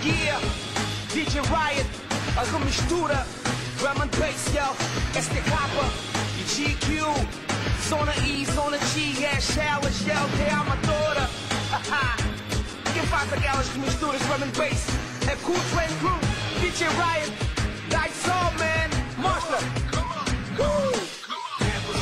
Yeah, DJ Riot, a remistura, drum and bass, yo, STK e GQ, Zona E, Zona G, Shellas, yo, que é a amadora. Quem faz aquelas remisturas, drum and bass, é Cool Train Crew, DJ Riot, that's all, man, mostra.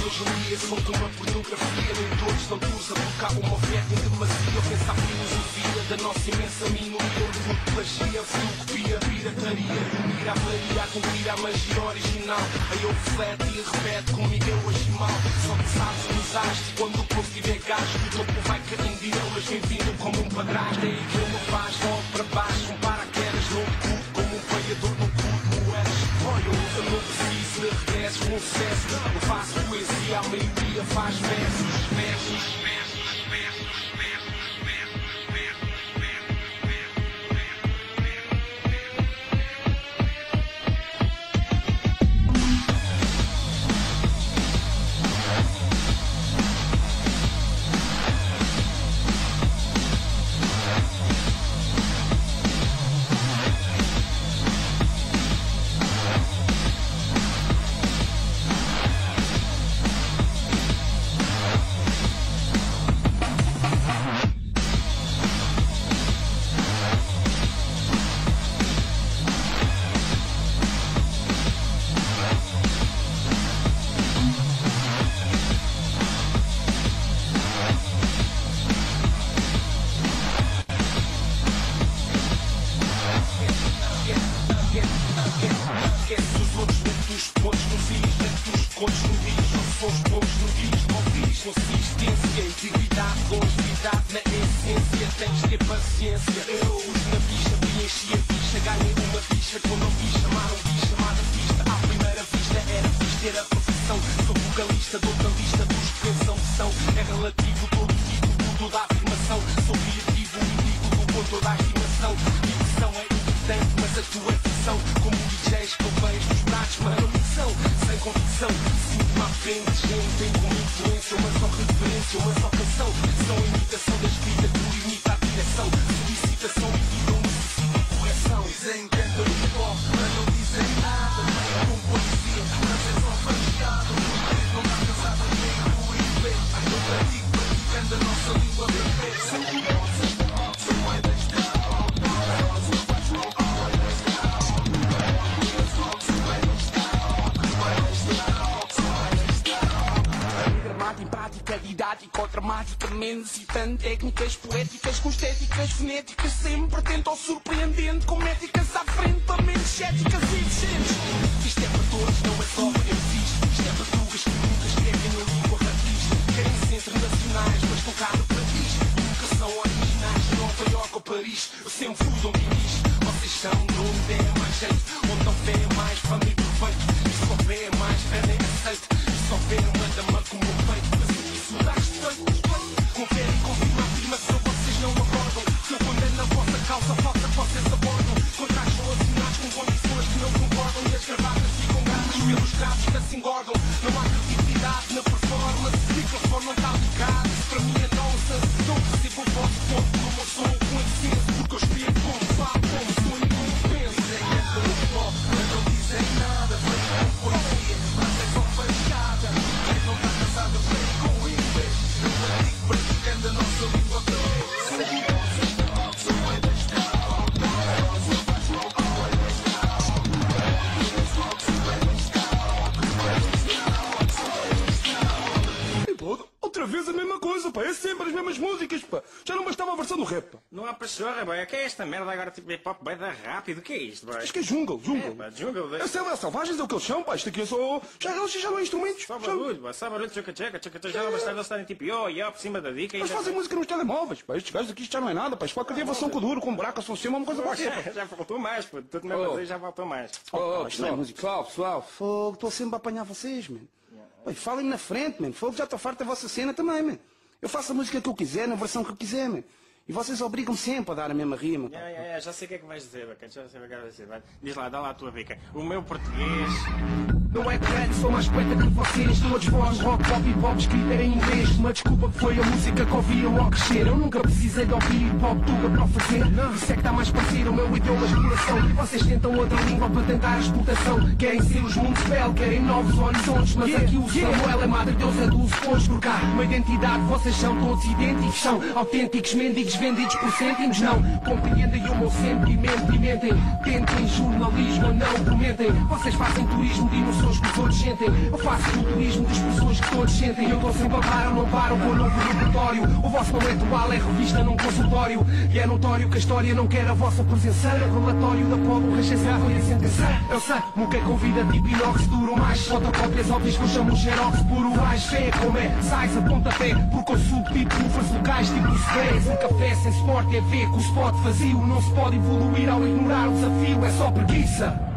Hoje em dia são como a pornografia, nem todos dão tours a tocar uma oferta em demasia. Pensa a filosofia da nossa imensa minoria, onde muito plagia, fotocopia, pirataria, dormir a variar, cumprir a magia original. Aí eu reflete e repete comigo eu agi mal. Só que sabes que usaste quando o povo tiver gasto, o topo vai caindo e elas vem vindo como um padrasto. É aí que eu me faz logo para baixo, um paraquedas no cu, como um paiador no cu de moedas. Olha, eu não preciso de regressos com sucesso, eu faço poesia, a maioria faz versos. Consistência, integridade, longevidade na essência. Tens de ter paciência. Eu uso na bicha, preenchi a ficha. Ganhei uma bicha quando ouvi chamaram bicha, chamada pista. À primeira vista era fixe ter a profissão. Sou vocalista, dou a lista dos que pensam que são. É relativo todo o título, toda a afirmação. Sou criativo e digo com toda a estimação. Dicção é importante, mas a tua ficção. Como DJs que eu vejo os pratos, mano, missão. Sem convicção, sinto-me à frente. Gente, tem como influência uma só referência, uma só canção. São a imitação da escrita, tu imita a direção. Solicitação e tu não necessita correção. Dizem que cantam hip hop, mas não dizem nada. Nem com poesia, mas é só fachado. Não dá cansado nem com inglês. Eu pratico, praticando a nossa língua perfeita. São moedas de didático, dramaticamente citando técnicas poéticas com estéticas fonéticas, sempre atento ao surpreendente, com métricas à frente para menos céticas e decentes. Isto é para todos, não é só para MCs. Isto é para tugas que nunca escrevem na língua raiz. Querem ser internacionais, mas com cara de país. Nunca são originais de Nova Iorque ou Paris. Eu sempre fui de onde diz. Vocês são de onde é mais jeito, onde não fé é mais família perfeito. E só fé é mais fé nem aceito. E só fé manda-me como um peito. Confere e confirma a afirmação, vocês não acordam. Se eu condeno a vossa causa, falta que vocês abordam. Contratos são assinados com condições que não concordam. E as gravatas ficam gatas pelos cravos que assim engordam. Não há criatividade na performance, o microfone não está ligado. Isso para mim é nonsense. Não percebo o vosso ponto de uma som com essência. Porque eu escrevo como falo, como sou e como penso. Dizem que é do hip hop, mas não dizem nada. Vem com poesia, mas é só fachada. Quem não está cansado, vem com inglês. Praticando a nossa língua outra vez a mesma coisa, pá. É sempre as mesmas músicas, pá. Já não bastava a versão do rap, pá. Não há pachorra, boy. O que é esta merda agora, tipo hip hop bem da rápido? O que é isto, boy? Isto que é jungle. Pá, jungle. É selva selvagens, é o que eles são, pá. Isto aqui é só... Eles já não é instrumentos. Só barulho, boy. Só barulho, tchaca-tchaca. Já não bastava eles estarem tipo por cima da dica. Mas fazem música nos telemóveis, pá. Estes gajos aqui isto já não é nada, pá. Isto pode ter versão com duro, com buraco, a cima, uma coisa qualquer. Já faltou mais, pô. Tudo mesmo assim já faltou mais. Isto não é música. Pessoal, fogo. Estou sempre a apanhar vocês, mano. Falem na frente, mano. Fogo, já estou farto da vossa cena também, mano. Eu faço a música que eu quiser, na versão que eu quiser, mano. E vocês obrigam-me sempre a dar a mesma rima. Já sei o que é que vais dizer, bacana. Já sei o que é que vais dizer. Diz lá, dá lá a tua bica. O meu português não é grande, sou mais poeta que vocês. Todos vós, rock, pop e pop, escrito em inglês. Uma desculpa que foi a música que ouviram ao crescer. Eu nunca precisei de ouvir hip hop tuga para o fazer. Isso é que está mais parecido ao meu idioma exploração. Vocês tentam outra língua para tentar a explotação. Querem ser os mundos belo, querem novos horizontes. Mas aqui o Samuel é madre Deus é 12 pontos por cá. Uma identidade, vocês são todos idênticos. São autênticos mendigos vendidos por cêntimos. Não compreendem o meu sentimento e mentem. Tentem jornalismo, não comentem. Vocês fazem turismo de emoções que os outros sentem. Eu faço o turismo das pessoas que todos sentem. Eu estou sempre a parar, não paro com o novo repertório. O vosso não é atual, é revista num consultório. E é notório que a história não quer a vossa presença. O relatório da polo rechaçar foi a sentença. Eu sei, nunca convida tipo inox duro mais. Fotocópias óbvias que eu chamo xerox puro. Vais ver como é, sais a pontapé. Porque eu subo tipo ufas locais tipo Squares. Um café sem sport TV com o spot vazio. Não se pode evoluir ao ignorar o desafio, é só preguiça.